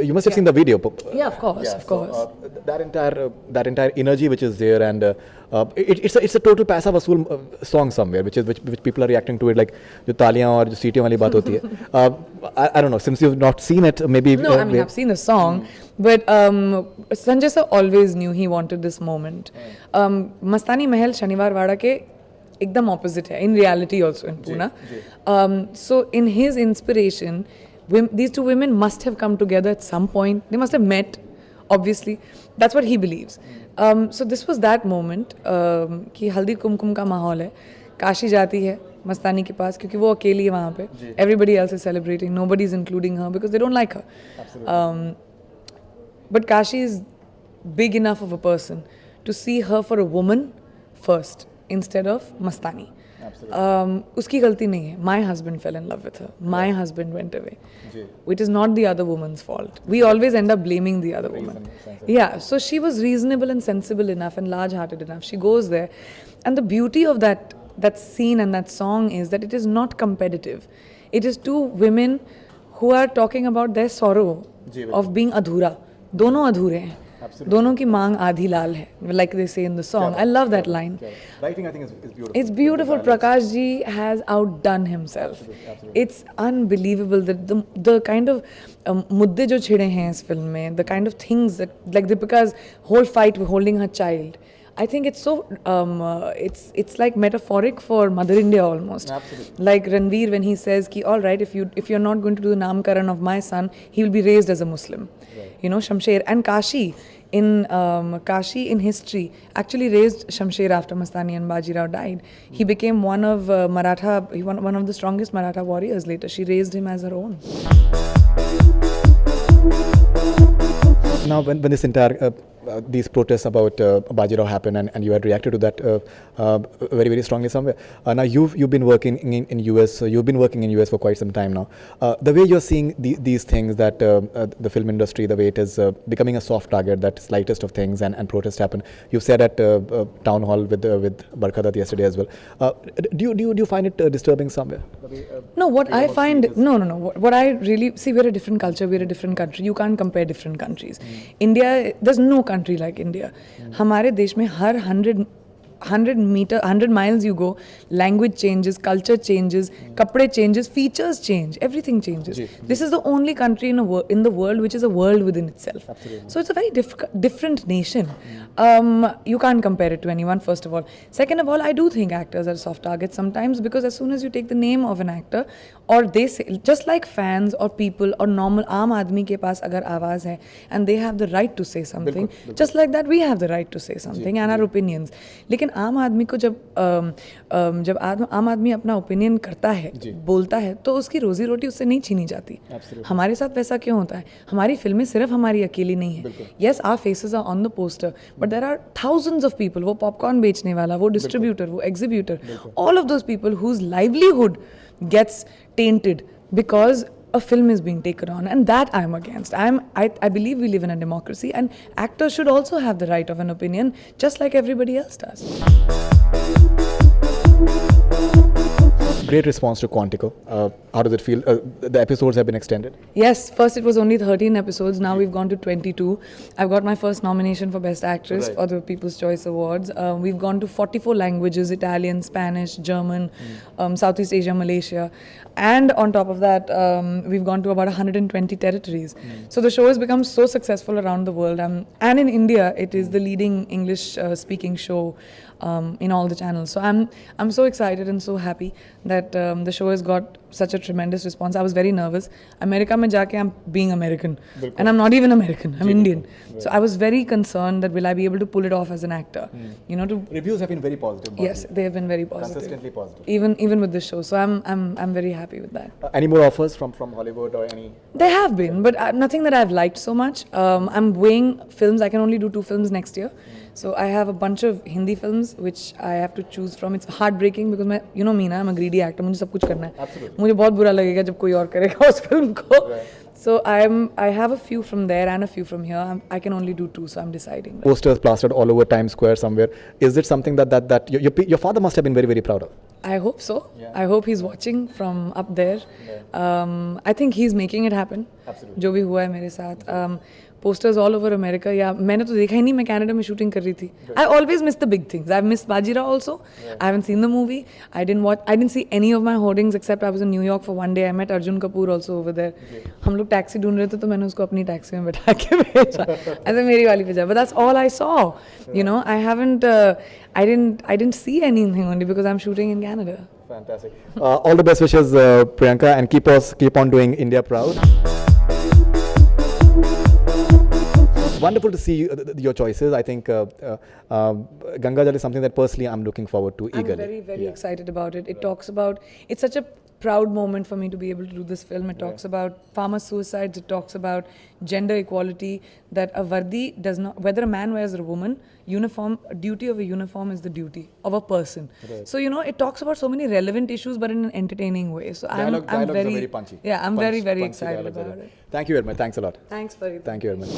you must have seen the video. Yeah, of course, of course. That entire energy which is there, and it's a total पैसा वसूल song somewhere, which people are reacting to it like जो तालियां और जो सीटियों वाली बात होती है. I don't know, since you've not seen it, maybe. No, I mean I've seen the song, but Sanjay sir always knew he wanted this moment. Mastani Mahal Shaniwar Wada के एकदम opposite है in reality also in Pune. So in his inspiration, these two women must have come together at some point. They must have met, obviously. That's what he believes. So this was that moment कि हल्दी कुमकुम का माहौल है. काशी जाती है मस्तानी के पास क्योंकि वो अकेली है वहाँ पे. Everybody else is celebrating. Nobody is including her because they don't like her. But Kashi is big enough of a person to see her for a woman first instead of Mastani. उसकी गलती नहीं है. My husband fell in love with her. My husband went away. It is not the other woman's fault. We always end up blaming the other woman. Yeah, so she was reasonable and sensible enough and large-hearted enough. She goes there. And the beauty of that scene and that song is that it is not competitive. It is two women who are talking about their sorrow of being adhura. दोनों अधूरे हैं. दोनों की मांग आधी लाल है, like they say in the song. I love that line. Writing, I think, is beautiful. It's beautiful. Prakash ji has outdone himself. It's unbelievable that the kind of मुद्दे जो छिड़े हैं इस फिल्म में, the kind of things that like Deepika's whole fight with holding her child. I think it's so it's like metaphoric for Mother India almost. Absolutely. Like Ranveer when he says ki all right, if you're not going to do the namkaran of my son, he will be raised as a Muslim. Right. You know, Shamsher and Kashi in history actually raised Shamsher after Mastani and Bajirao died. He became one of one of the strongest Maratha warriors later. She raised him as her own. Now, when this entire these protests about Bajirao happened, and you had reacted to that very, very strongly somewhere. Now you've been working in US. You've been working in US for quite some time now. The way you're seeing these things, that the film industry, the way it is becoming a soft target, that slightest of things and protests happen. You said at town hall with Barkha Dutt yesterday as well. Do you find it disturbing somewhere? No, what I find no. What I really see, we're a different culture. We're a different country. You can't compare different countries. India, there's no country like India. हमारे देश में हर 100 miles you go, language changes, culture changes, kapde changes, features change, everything changes. This is the only country in the world which is a world within itself. Absolutely. So it's a very different nation. You can't compare it to anyone, first of all. Second of all, I do think actors are soft targets sometimes, because as soon as you take the name of an actor, or they say, just like fans or people or normal आम आदमी के पास अगर आवाज़ है and they have the right to say something, just like that we have the right to say something and our opinions. लेकिन आम आदमी को जब आम आदमी अपना ओपिनियन करता है, बोलता है, तो उसकी रोजी रोटी उससे नहीं छीनी जाती. हमारे साथ वैसा क्यों होता है? हमारी फिल्में सिर्फ हमारी अकेली नहीं है. Yes, our faces are on the poster, but there are thousands of people. वो पॉपकॉर्न बेचने वाला, वो डिस्ट्रीब्यूटर, वो एग्जीब्यूटर, all of those people whose livelihood gets tainted because a film is being taken on, and that I'm against. I believe we live in a democracy, and actors should also have the right of an opinion, just like everybody else does. Great response to Quantico. How does it feel? The episodes have been extended? Yes, first it was only 13 episodes, now we've gone to 22. I've got my first nomination for Best Actress for the People's Choice Awards. We've gone to 44 languages, Italian, Spanish, German, Southeast Asia, Malaysia. And on top of that, we've gone to about 120 territories. So the show has become so successful around the world. And in India, it is the leading English speaking show in all the channels. So I'm so excited and so happy that the show has got such a tremendous response. I was very nervous. America mein jaake I'm being American, and I'm not even American. I'm Indian. So I was very concerned that will I be able to pull it off as an actor? You know, reviews have been very positive. Yes, they have been very positive. Consistently positive. Even with this show. So I'm very happy with that. Any more offers from Hollywood or any? There have been, but nothing that I've liked so much. I'm weighing films. I can only do 2 films next year. So I have a bunch of Hindi films which I have to choose from. It's heartbreaking because you know me, I'm a greedy actor. मुझे सब कुछ करना है. Absolutely. मुझे बहुत बुरा लगेगा जब कोई और करेगा उस फिल्म को. So I have a few from there and a few from here. I can only do 2, so I'm deciding. Posters plastered all over Times Square somewhere. Is it something that your father must have been very, very proud of? I hope so. Yeah. I hope he's watching from up there. I think he's making it happen. Absolutely. जो भी हुआ है मेरे साथ. Posters all over America. या मैंने तो देखा ही नहीं, मैं कनाडा में शूटिंग कर रही थी. I always miss the big things. I've missed Bajira also. I haven't seen the movie. I didn't see any of my hoardings except I was in New York for one day. I met Arjun Kapoor also over there. हम लोग taxi ढूंढ रहे थे तो मैंने उसको अपनी taxi में बैठा के भेजा. ऐसे मेरी वाली पे जा. But that's all I saw. You know, I haven't. I didn't see anything only because I'm shooting in Canada. Fantastic. All the best wishes, Priyanka, and keep on doing India proud. Wonderful to see your choices. I think Ganga Jal is something that personally I'm looking forward to eagerly. I'm very, very excited about it. It talks about, it's such a proud moment for me to be able to do this film. It talks about farmer suicides. It talks about gender equality, that a vardi does not, whether a man wears or a woman, duty of a uniform is the duty of a person. Right. So, you know, it talks about so many relevant issues, but in an entertaining way. So Dialogues I'm are very punchy. Yeah, I'm very, very Punchy excited dialogues are about there. it. Thank you very much. Thanks a lot. Thanks, Farid. Thank you very much.